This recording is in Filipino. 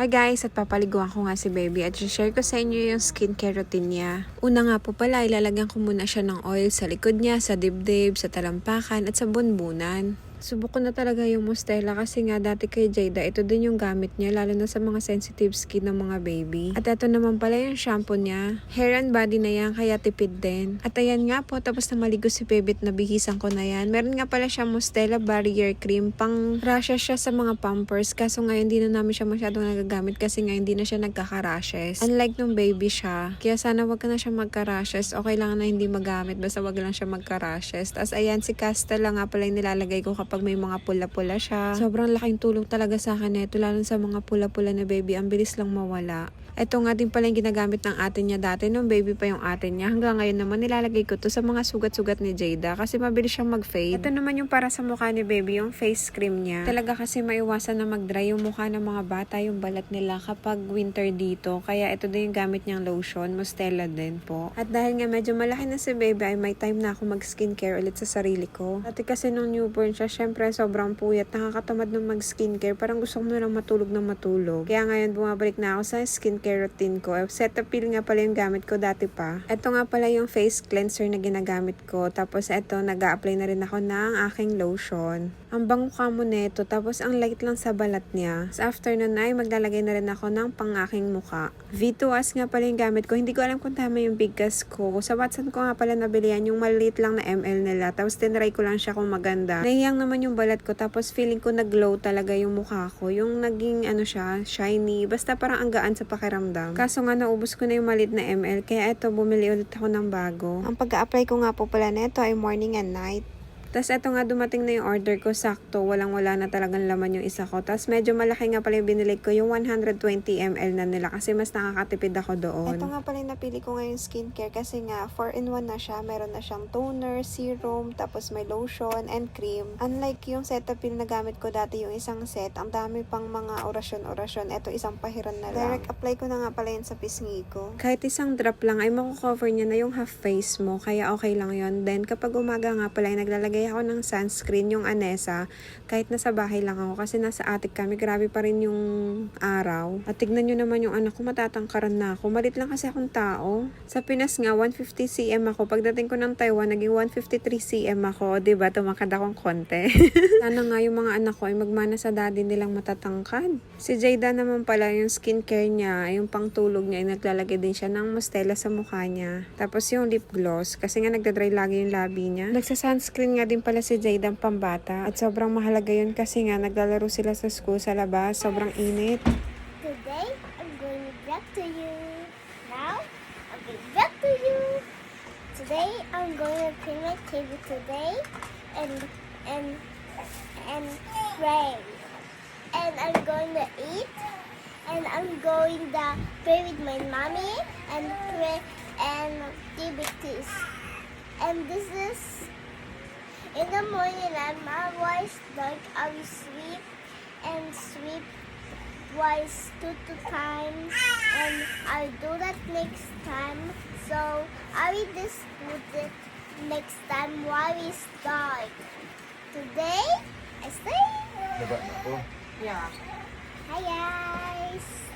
Hi guys, at papaliguan ko nga si baby at share ko sa inyo yung skincare routine niya. Una nga po pala, ilalagyan ko muna siya ng oil sa likod niya, sa dibdib, sa talampakan at sa bunbunan. Subok ko na talaga yung Mustela kasi nga dati kay Jada, ito din yung gamit niya lalo na sa mga sensitive skin ng mga baby. At ito naman pala yung shampoo niya. Hair and body na yan kaya tipid din. At ayan nga po, tapos na maligo si baby at nabihisan ko na yan. Meron nga pala siya Mustela Barrier Cream, pang rashes siya sa mga pampers. Kaso ngayon hindi na namin siya masyadong nagagamit kasi ngayon hindi na siya nagkaka-rashes. Unlike nung baby siya. Kaya sana wag ka na siya magka-rashes. Okay lang na hindi magamit basta wag lang siya magka-rashes. Tapos ayan si Castella nga pala yung nilalagay ko kapag may mga pula-pula siya. Sobrang laking tulong talaga sa akin ito, lalo sa mga pula-pula na baby, ang bilis lang mawala. Ito nga din pala yung ginagamit ng ate niya dati, nung baby pa yung ate niya. Hanggang ngayon naman nilalagay ko to sa mga sugat-sugat ni Jada kasi mabilis siyang mag-fade. Ito naman yung para sa mukha ni baby, yung face cream niya. Talaga kasi maiwasan na mag-dry yung mukha ng mga bata, yung balat nila kapag winter dito. Kaya ito din yung gamit niyang lotion, Mustela din po. At dahil nga medyo malaki na si baby, ay may time na ako mag-skincare ulit sa sarili ko. Dati kasi nung newborn siya, syempre sobrang puyat, nakakatamad ng mag-skincare. Parang gusto ko na lang matulog ng matulog. Kaya ngayon bumabalik na ako sa skincare routine ko. Cetaphil nga pala yung gamit ko dati pa. Ito nga pala yung face cleanser na ginagamit ko. Tapos ito, nag-a-apply na rin ako ng aking lotion. Ang bango ka mo neto. Tapos ang light lang sa balat niya. Sa afternoon ay maglalagay na rin ako ng pang-aking muka. V2S nga pala yung gamit ko. Hindi ko alam kung tama yung bigkas ko. Sa Watson ko nga pala nabili yan. Yung maliit lang na ml nila. Tapos tinry ko lang siya kung maganda. Nahiyang naman yung balat ko. Tapos feeling ko nag-glow talaga yung mukha ko. Yung naging siya, shiny. Basta parang ang gaan sa pakiramdam. Kaso nga naubos ko na yung maliit na ml. Kaya eto, bumili ulit ako ng bago. Ang pag-a-apply ko nga po pala neto ay morning and night. Tapos eto nga dumating na yung order ko, sakto, walang-wala na talagang laman yung isa ko. Tapos medyo malaki nga pala yung binili ko, yung 120 ml na nila kasi mas nakakatipid ako doon. Ito nga pala yung napili ko ngayon skincare kasi nga 4-in-1 na siya. Meron na siyang toner, serum, tapos may lotion and cream. Unlike yung Cetaphil na gamit ko dati, yung isang set, ang dami pang mga orasyon-orasyon. Ito isang pahiran na lang. Direct apply ko na nga pala yun sa pisngi ko. Kahit isang drop lang ay makukover niya na yung half face mo, kaya okay lang yun. Then kapag umaga nga pala ay naglalagay ako ng sunscreen, yung Anessa, kahit nasa bahay lang ako kasi nasa attic kami, grabe pa rin yung araw. At tignan nyo naman yung anak ko, matatangkaran na ako. Malit lang kasi akong tao. Sa Pinas nga, 150 cm ako. Pagdating ko ng Taiwan, naging 153 cm ako. Diba? Tumakad akong konti. Sana nga yung mga anak ko ay magmana sa daddy nilang matatangkad. Si Jada naman pala, yung skincare niya, yung pangtulog niya, ay naglalagay din siya ng Mustela sa mukha niya. Tapos yung lip gloss, kasi nga nagdadry lagi yung labi niya. Nagsa-sunscreen nga din pala si Jada ang pambata. At sobrang mahalaga yun kasi nga naglalaro sila sa school sa labas. Sobrang init. Today, I'm going back to you. Now, I'm going back to you. Today, I'm going to clean my table today and pray. And I'm going to eat. And I'm going to play with my mommy and pray and activities. And this is in the morning, I'm always like I will sweep twice, two times, and I'll do that next time. So I will just put it next time while we start. Today, I stay. Baba na to. Yeah. Hi guys.